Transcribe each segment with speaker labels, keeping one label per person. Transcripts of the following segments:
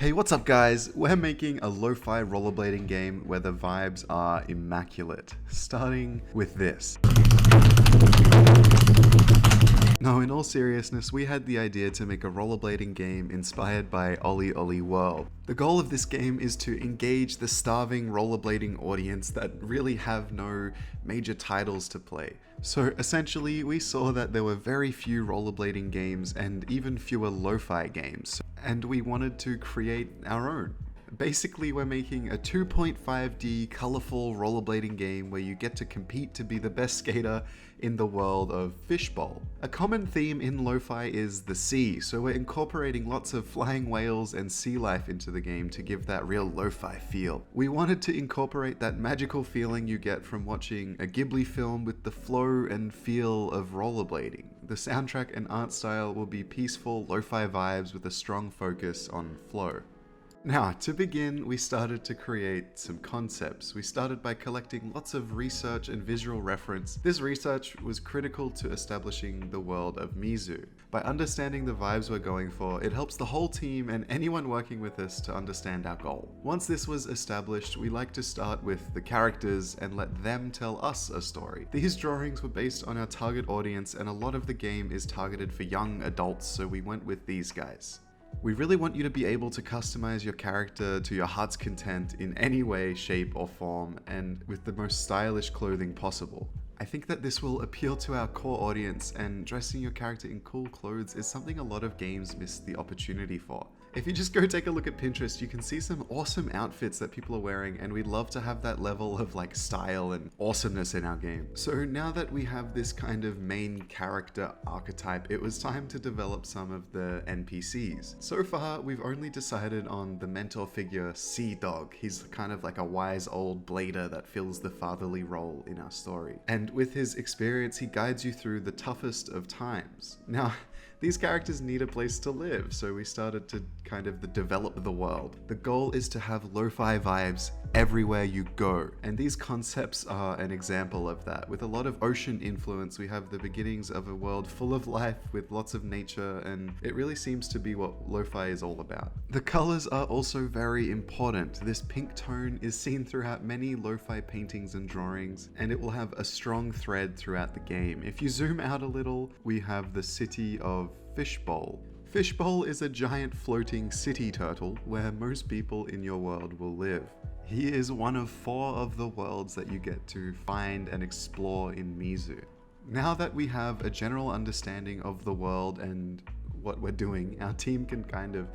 Speaker 1: Hey, what's up guys? We're making a lo-fi rollerblading game where the vibes are immaculate, starting with this. No, in all seriousness, we had the idea to make a rollerblading game inspired by Olli Olli World. The goal of this game is to engage the starving rollerblading audience that really have no major titles to play. So essentially, we saw that there were very few rollerblading games and even fewer lo-fi games, and we wanted to create our own. Basically, we're making a 2.5D colourful rollerblading game where you get to compete to be the best skater in the world of Fishbowl. A common theme in lo-fi is the sea, so we're incorporating lots of flying whales and sea life into the game to give that real lo-fi feel. We wanted to incorporate that magical feeling you get from watching a Ghibli film with the flow and feel of rollerblading. The soundtrack and art style will be peaceful lo-fi vibes with a strong focus on flow. Now, to begin, we started to create some concepts. We started by collecting lots of research and visual reference. This research was critical to establishing the world of Miszou. By understanding the vibes we're going for, it helps the whole team and anyone working with us to understand our goal. Once this was established, we like to start with the characters and let them tell us a story. These drawings were based on our target audience, and a lot of the game is targeted for young adults, so we went with these guys. We really want you to be able to customize your character to your heart's content in any way, shape, or form, and with the most stylish clothing possible. I think that this will appeal to our core audience, and dressing your character in cool clothes is something a lot of games miss the opportunity for. If you just go take a look at Pinterest, you can see some awesome outfits that people are wearing, and we'd love to have that level of style and awesomeness in our game. So now that we have this kind of main character archetype, it was time to develop some of the NPCs. So far, we've only decided on the mentor figure, Sea Dog. He's kind of like a wise old blader that fills the fatherly role in our story. And with his experience, he guides you through the toughest of times. Now, these characters need a place to live, so we started to kind of develop the world. The goal is to have lo-fi vibes everywhere you go, and these concepts are an example of that. With a lot of ocean influence, we have the beginnings of a world full of life with lots of nature, and it really seems to be what lo-fi is all about. The colors are also very important. This pink tone is seen throughout many lo-fi paintings and drawings, and it will have a strong thread throughout the game. If you zoom out a little, we have the city of Fishbowl. Fishbowl is a giant floating city turtle where most people in your world will live. He is one of 4 of the worlds that you get to find and explore in Miszou. Now that we have a general understanding of the world and what we're doing, our team can kind of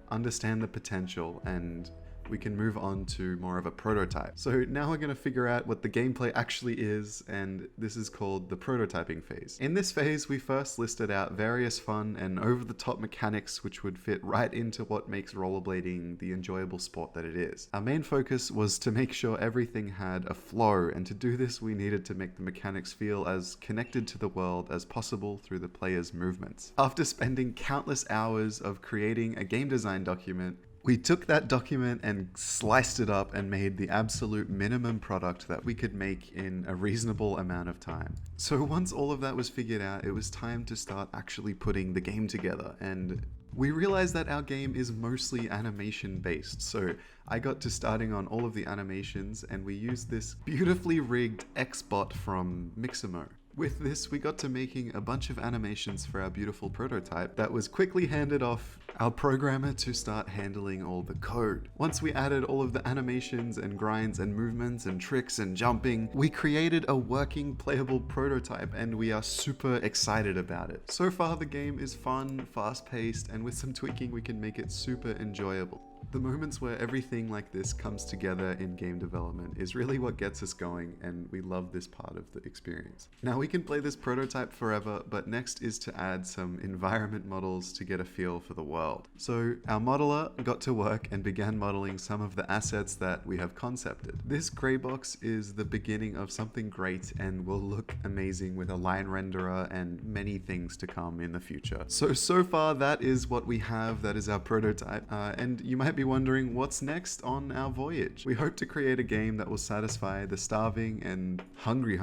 Speaker 1: understand the potential, and we can move on to more of a prototype. So now we're going to figure out what the gameplay actually is, and this is called the prototyping phase. In this phase, we first listed out various fun and over-the-top mechanics which would fit right into what makes rollerblading the enjoyable sport that it is. Our main focus was to make sure everything had a flow, and to do this we needed to make the mechanics feel as connected to the world as possible through the player's movements. After spending countless hours of creating a game design document, we took that document and sliced it up and made the absolute minimum product that we could make in a reasonable amount of time. So once all of that was figured out, it was time to start actually putting the game together, and we realized that our game is mostly animation based. So I got to starting on all of the animations, and we used this beautifully rigged X-Bot from Mixamo. With this, we got to making a bunch of animations for our beautiful prototype that was quickly handed off our programmer to start handling all the code. Once we added all of the animations and grinds and movements and tricks and jumping, we created a working playable prototype, and we are super excited about it. So far, the game is fun, fast-paced, and with some tweaking, we can make it super enjoyable. The moments where everything like this comes together in game development is really what gets us going, and we love this part of the experience. Now we can play this prototype forever, but next is to add some environment models to get a feel for the world. So our modeler got to work and began modeling some of the assets that we have concepted. This gray box is the beginning of something great and will look amazing with a line renderer and many things to come in the future. So far that is what we have. That is our prototype, and you might be wondering what's next on our voyage. We hope to create a game that will satisfy the starving and hungry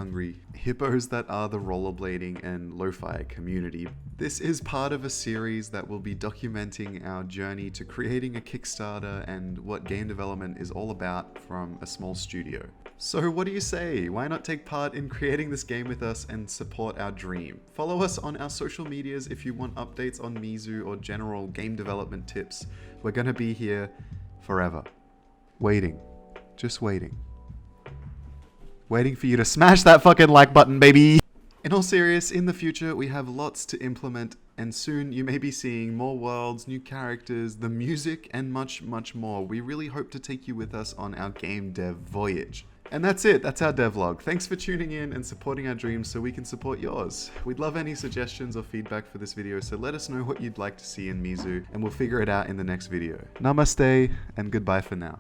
Speaker 1: hippos that are the rollerblading and lo-fi community. This is part of a series that will be documenting our journey to creating a Kickstarter and what game development is all about from a small studio. So what do you say? Why not take part in creating this game with us and support our dream? Follow us on our social medias if you want updates on Miszou or general game development tips. We're gonna be here forever. Waiting. Just waiting. Waiting for you to smash that fucking like button, baby! In all seriousness, in the future we have lots to implement, and soon you may be seeing more worlds, new characters, the music, and much more. We really hope to take you with us on our game dev voyage. And that's it, that's our devlog. Thanks for tuning in and supporting our dreams so we can support yours. We'd love any suggestions or feedback for this video, so let us know what you'd like to see in Miszou, and we'll figure it out in the next video. Namaste, and goodbye for now.